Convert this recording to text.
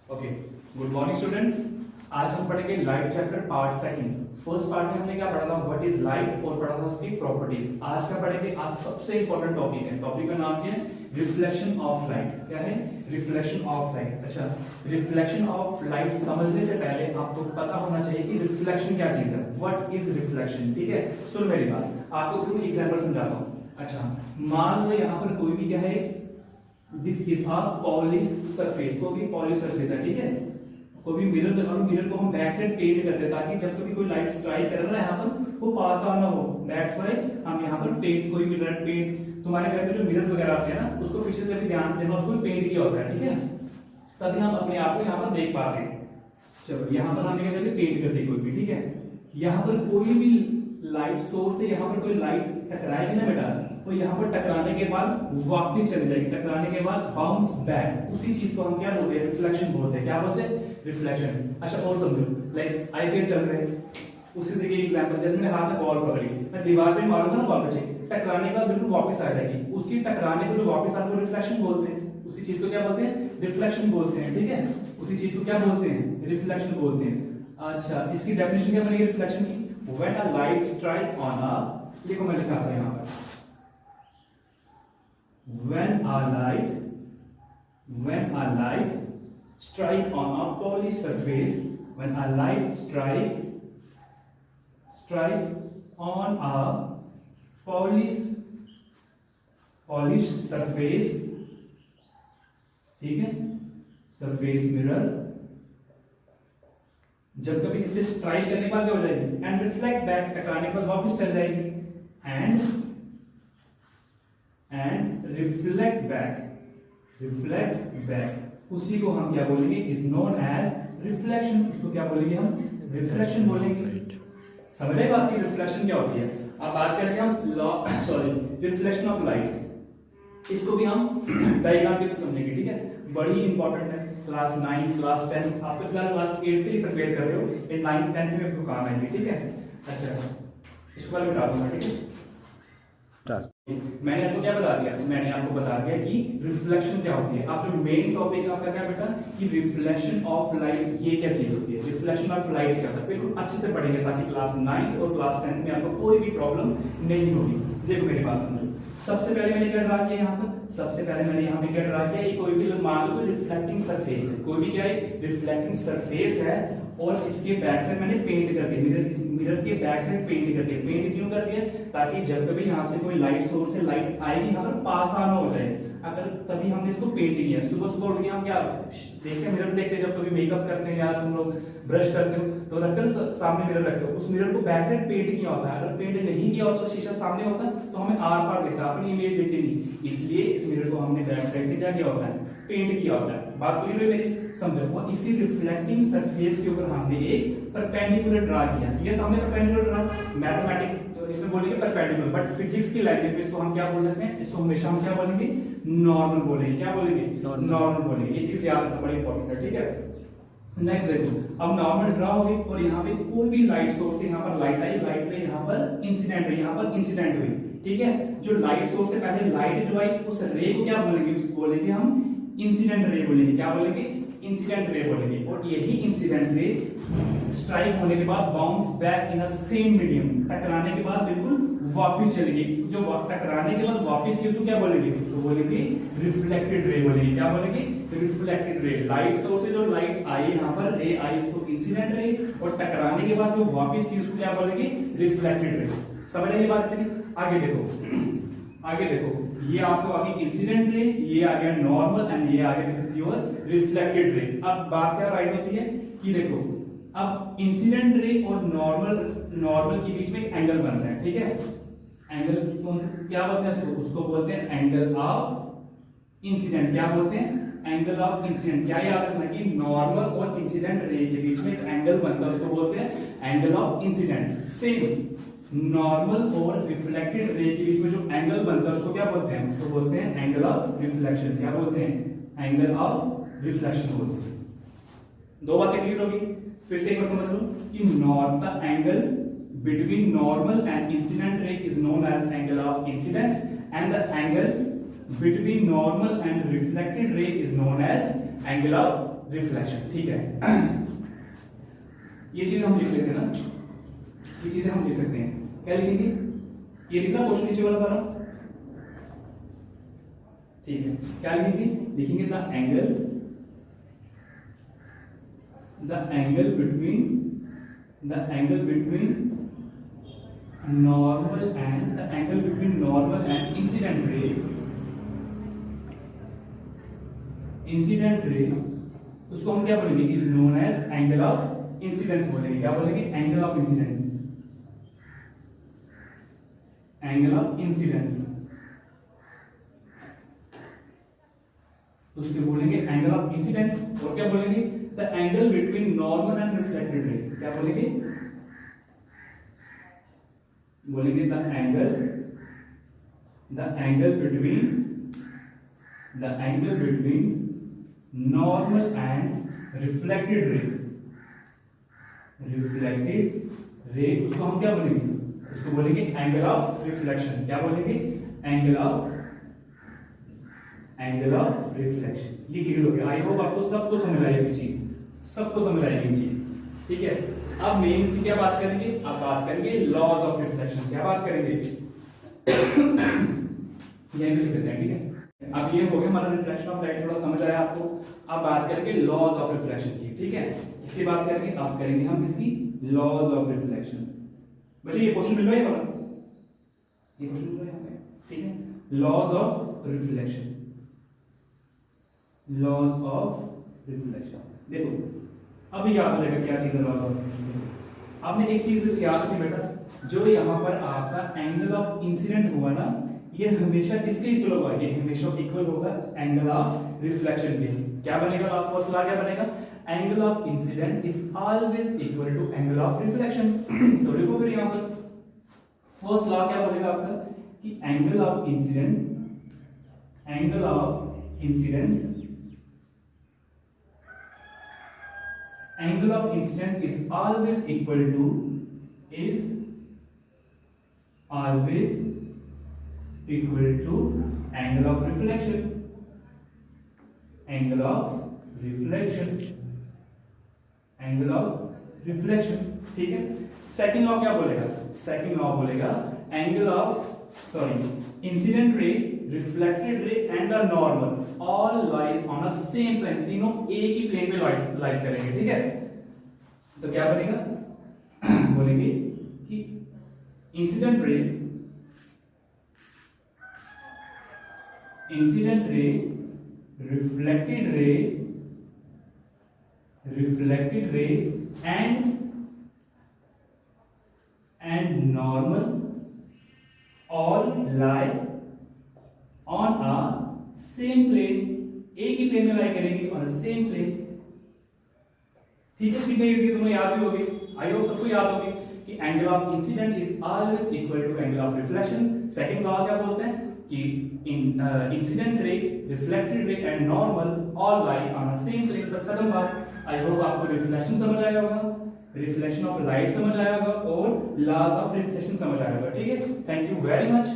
Okay, good morning students. आज हम पढ़ेंगे light chapter part second. First part में हमने क्या पढ़ा था, व्हाट इज लाइट, और पढ़ा था उसकी प्रॉपर्टीज। आज का पढ़ेंगे, आज सबसे इंपॉर्टेंट टॉपिक है। टॉपिक का नाम क्या है? Reflection of light. क्या है? Reflection of light. अच्छा, रिफ्लेक्शन ऑफ लाइट समझने से पहले आपको पता होना चाहिए कि रिफ्लेक्शन क्या चीज है। What is reflection? ठीक है, सुन मेरी बात, आपको थ्रू एग्जांपल समझाता हूँ। अच्छा, मान लो यहाँ पर कोई भी क्या है, this is a polish surface, को भी पॉलिश सरफेस है, ठीक है। कोई भी मिरर लगा लो, मिरर को हम बैक साइड पेंट करते हैं ताकि जब कभी कोई लाइट स्ट्राइक करे ना यहाँ पर वो पास ऑन ना हो। दैट्स व्हाई हम यहाँ पर पेंट, कोई मिरर पेंट, तुम्हारे घर में जो मिरर वगैरह आते हैं ना, उसको पीछे से भी ध्यान से देखना, उसको पेंट किया होता है, ठीक है, तभी हम अपने आप को यहाँ पर देख पाते हैं। चलो, यहाँ पर हमने क्या करते, पेंट कर दी कोई भी, ठीक है। यहाँ पर कोई भी लाइट सोर्स से यहाँ पर कोई लाइट टकराएगी ना बेटा, तो यहाँ पर टकराने के बाद वापस चली जाएगी, टकराने के बाद बाउंस बैक। उसी चीज को हम क्या बोलते हैं? रिफ्लेक्शन बोलते हैं। क्या बोलते हैं? रिफ्लेक्शन। अच्छा, और समझो, लाइक आईपीएल चल रहे हैं, उसी तरीके की एग्जांपल, जैसे मैंने हाथ में बॉल पकड़ी, मैं दीवार पे मारूंगा ना बॉल पे, टकराने के बाद बिल्कुल वापस आ जाएगी। उसी टकराने को जो वापस आपको रिफ्लेक्शन बोलते हैं। उसी चीज को क्या बोलते हैं? रिफ्लेक्शन बोलते हैं, ठीक है। उसी चीज को क्या बोलते हैं? रिफ्लेक्शन बोलते हैं। अच्छा, इसकी डेफिनेशन क्या बनेगी रिफ्लेक्शन की? When a light strike on a, देखो मैं लिखा था यहाँ पर, when a light strike on a polished surface, when a light strikes on a polished surface, ठीक है, सरफेस मिरर, जब कभी इसलिए स्ट्राइक करने के बाद क्या हो जाएगी? एंड रिफ्लेक्ट बैक, टकराने के बाद वापस चल जाएगी। एंड रिफ्लेक्ट बैक, उसी को हम क्या बोलेंगे? Is known as reflection. इसको क्या बोलेंगे हम? रिफ्लेक्शन बोलेंगे। समझ रहे बात की रिफ्लेक्शन क्या होती है? अब बात करेंगे हम रिफ्लेक्शन ऑफ लाइट। इसको भी हम डायग्राम के थ्रू समझेंगे, ठीक है। बड़ी इंपॉर्टेंट है। क्लास 9, क्लास 10, आप तो फिलहाल क्लास 8 के लिए प्रिपेयर कर रहे हो, ये 9, 10 में आपको काम आएंगे, ठीक है। अच्छा, इसको मैं बता दूंगा, ठीक है। मैंने आपको क्या बता दिया? मैंने आपको बता दिया कि रिफ्लेक्शन क्या होती है। आप जो मेन टॉपिक आपका क्या बेटा, कि रिफ्लेक्शन ऑफ लाइट, ये क्या चीज होती है? रिफ्लेक्शन ऑफ लाइट क्या होता है, बिल्कुल अच्छे से पढ़ेंगे ताकि क्लास 9 और क्लास 10 में आपको कोई भी प्रॉब्लम नहीं होगी। देखो मेरी बात समझो, सबसे पहले मैंने क्या ड्रा किया यहाँ पर? सबसे पहले मैंने यहाँ पे क्या ड्रा किया? ये कोई भी मान लो कोई रिफ्लेक्टिंग सरफेस है, कोई भी क्या है? रिफ्लेक्टिंग सरफेस है, और इसके बैक साइड मैंने पेंट कर दिया, मिरर के बैक साइड पेंट कर दिया। पेंट क्यों कर दिया? ताकि जब कभी यहाँ से कोई लाइट सोर्स से लाइट आएगी, यहाँ पर पास ऑन हो जाए, अगर तभी हमने इसको पेंट किया। सुबह सुबह उठ के हम क्या देखते हैं? मिरर देखते हैं, जब कभी मेकअप करते हैं या तुम लोग ब्रश करते हो तो रखकर सामने मिरर रखते हो, उस मिरर को बैक साइड पेंट किया होता है। अगर पेंट नहीं किया होता तो शीशा सामने होता तो हमें आर पार दिखता, अपनी इमेज दिखती नहीं। इसलिए इस मिरर को हमने बैक साइड से क्या किया होता है? पेंट किया होता है। बात क्लियर है मेरी? समझो। और इसी रिफ्लेक्टिंग सरफेस के ऊपर हमने एक परपेंडिकुलर ड्रा किया। ये सामने परपेंडिकुलर ड्रा, मैथमेटिक्स तो इसमें बोलेंगे परपेंडिकुलर, बट फिजिक्स की लैंग्वेज में इसको हम क्या बोल सकते हैं? इसको हमेशा हम क्या बोलेंगे? नॉर्मल बोलेंगे। क्या बोलेंगे? नॉर्मल बोलेंगे। ये चीज याद रखना बड़ी इंपॉर्टेंट है, ठीक है। नेक्स्ट देखो, अब नॉर्मल ड्रा हो गई, और यहाँ पे कोई भी लाइट सोर्स है, यहाँ पर लाइट आई, लाइट में यहाँ पर इंसिडेंट है, यहाँ पर इंसिडेंट हुई, ठीक है। जो लाइट सोर्स से पहले लाइट जो आई, उस रे को क्या बोलेंगे? उसको बोलेंगे हम इंसिडेंट रे बोलेंगे। क्या बोलेंगे? इंसिडेंट रे बोलेंगे। और यही इंसिडेंट रे स्ट्राइक होने के बाद bounce back in a same medium, टकराने के बाद बिल्कुल वापस चलेगी। जो टकराने के बाद वापस उसको क्या बोलेंगे? उसको बोलेंगे रिफ्लेक्टेड रे बोलेंगे। क्या बोलेंगे? Reflected ray. लाइट सोर्स से जो लाइट आई, यहाँ पर रे आई, उसको इंसिडेंट रे, और टकराने के बाद जो वापस उसको क्या बोलेंगे? Reflected ray. समझ रहे बात इतनी? आगे देखो, ये आपको आगे इंसिडेंट रे, ये आ गया नॉर्मल, एंड ये आ गया this is your reflected ray. अब बात क्या राइज होती है कि देखो, अब इंसिडेंट रे और नॉर्मल के बीच में एक एंगल बन रहा है, ठीक है। एंगल कौन सा, क्या बोलते हैं उसको बोलते हैं एंगल ऑफ इंसिडेंट। क्या बोलते हैं? Angle of incident. क्या याद रखना कि नॉर्मल और इंसिडेंट रे के बीच में एक एंगल बनता है, उसको बोलते हैं angle of incident. Same normal और रिफ्लेक्टेड रे के बीच में जो एंगल बनता है उसको क्या बोलते हैं? उसको बोलते हैं एंगल ऑफ रिफ्लेक्शन। क्या बोलते हैं? एंगल ऑफ रिफ्लेक्शन बोलते हैं। दो बातें क्लियर होगी। फिर से एक बार समझ लो कि the angle between normal and incident ray is known as angle of incidence, and the angle between normal and reflected ray is known as angle of reflection, ठीक है। ये चीज हम लिख लेते हैं ना, ये चीजें हम लिख सकते हैं। क्या लिखेंगे? ये लिखना क्वेश्चन नीचे वाला सारा, ठीक है। क्या लिखेंगे? लिखेंगे the angle between normal and incident ray, उसको हम क्या बोलेंगे? Is known as angle of incidence बोलेंगे। क्या बोलेंगे? Angle of incidence, angle of incidence, तो उसके बोलेंगे एंगल ऑफ इंसिडेंस। और क्या बोलेंगे? The angle between normal and reflected ray. क्या बोलेंगे? बोलेंगे the angle between normal and reflected ray, उसको हम क्या बोलेंगे? उसको बोलेंगे एंगल ऑफ रिफ्लेक्शन। क्या बोलेंगे? Angle of reflection. ये क्लियर हो गया? आई होप आपको सबको समझ आएगी चीज, ठीक है। अब मेंस की क्या बात करेंगे? अब बात करेंगे लॉज ऑफ रिफ्लेक्शन। क्या बात करेंगे? ये भी लिख देते हैं, ठीक है। अब ये हो गया हमारा रिफ्लेक्शन ऑफ लाइट, थोड़ा समझ आया आपको। अब बात करेंगे लॉज ऑफ रिफ्लेक्शन की, ठीक है। इसकी बात करेंगे, अब करेंगे हम इसकी लॉज ऑफ रिफ्लेक्शन। बच्चे ये क्वेश्चन मिल रहा है वाला, ये क्वेश्चन मिल रहा है, ठीक है। लॉज ऑफ रिफ्लेक्शन, देखो अब याद हो जाएगा क्या चीज है लॉज ऑफ रिफ्लेक्शन। आपने एक चीज याद रखी बेटा, जो यहाँ पर आपका एंगल ऑफ इंसिडेंट हुआ ना, ये हमेशा किसके इक्वल होगा? ये हमेशा इक्वल होगा एंगल ऑफ रिफ्लेक्शन के। क्या बनेगा? फर्स्ट लॉ क्या बनेगा? Angle of incident is always equal to angle of reflection. तो देखो फिर यहाँ पर फर्स्ट लॉ क्या बोलेगा आपका कि angle of incidence is always equal to angle of reflection, ठीक है। सेकंड लॉ क्या बोलेगा? सेकंड लॉ बोलेगा angle of incident ray, reflected ray and the normal all lies on a same plane, तीनों एक ही प्लेन पे लाइज करेंगे, ठीक है। तो क्या बनेगा? बोलेंगे कि इंसिडेंट रे, रिफ्लेक्टेड रे and normal all lie on a same plane, एक ही प्लेन में लाई करेंगे on a same plane, ठीक है। कितने इजी, तुम्हें याद भी होगी, आई होप सबको याद होगी कि angle of incident is always equal to angle of reflection. Second law क्या बोलते हैं कि incident ray, reflected ray and normal all lie on a same plane. बस खत्म बात। आई होप आपको रिफ्लेक्शन समझ आया होगा, रिफ्लेक्शन ऑफ लाइट समझ आया होगा और लॉज ऑफ रिफ्लेक्शन समझ आया होगा, ठीक है। Thank you very much.